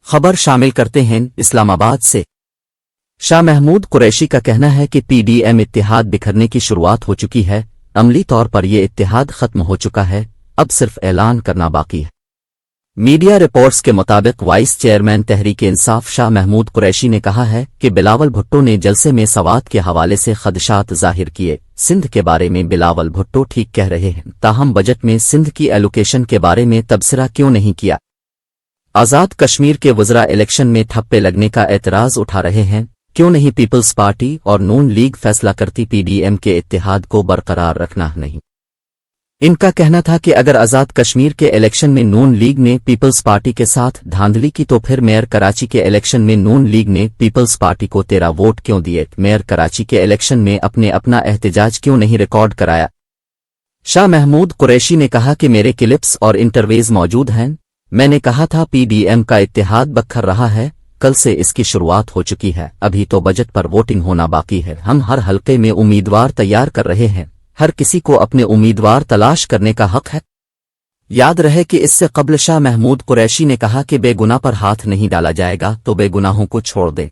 خبر شامل کرتے ہیں اسلام آباد سے۔ شاہ محمود قریشی کا کہنا ہے کہ پی ڈی ایم اتحاد بکھرنے کی شروعات ہو چکی ہے، عملی طور پر یہ اتحاد ختم ہو چکا ہے، اب صرف اعلان کرنا باقی ہے۔ میڈیا رپورٹس کے مطابق وائس چیئرمین تحریک انصاف شاہ محمود قریشی نے کہا ہے کہ بلاول بھٹو نے جلسے میں سوات کے حوالے سے خدشات ظاہر کیے۔ سندھ کے بارے میں بلاول بھٹو ٹھیک کہہ رہے ہیں، تاہم بجٹ میں سندھ کی ایلوکیشن کے بارے میں تبصرہ کیوں نہیں کیا؟ آزاد کشمیر کے وزراء الیکشن میں ٹھپے لگنے کا اعتراض اٹھا رہے ہیں، کیوں نہیں پیپلز پارٹی اور نون لیگ فیصلہ کرتی پی ڈی ایم کے اتحاد کو برقرار رکھنا نہیں؟ ان کا کہنا تھا کہ اگر آزاد کشمیر کے الیکشن میں نون لیگ نے پیپلز پارٹی کے ساتھ دھاندلی کی تو پھر میئر کراچی کے الیکشن میں نون لیگ نے پیپلز پارٹی کو 13 ووٹ کیوں دیے؟ میئر کراچی کے الیکشن میں اپنا احتجاج کیوں نہیں ریکارڈ کرایا؟ شاہ محمود قریشی نے کہا کہ میرے کلپس اور انٹرویوز موجود ہیں، میں نے کہا تھا پی ڈی ایم کا اتحاد بکھر رہا ہے، کل سے اس کی شروعات ہو چکی ہے، ابھی تو بجٹ پر ووٹنگ ہونا باقی ہے، ہم ہر حلقے میں امیدوار تیار کر رہے ہیں، ہر کسی کو اپنے امیدوار تلاش کرنے کا حق ہے۔ یاد رہے کہ اس سے قبل شاہ محمود قریشی نے کہا کہ بے گناہ پر ہاتھ نہیں ڈالا جائے گا تو بے گناہوں کو چھوڑ دیں۔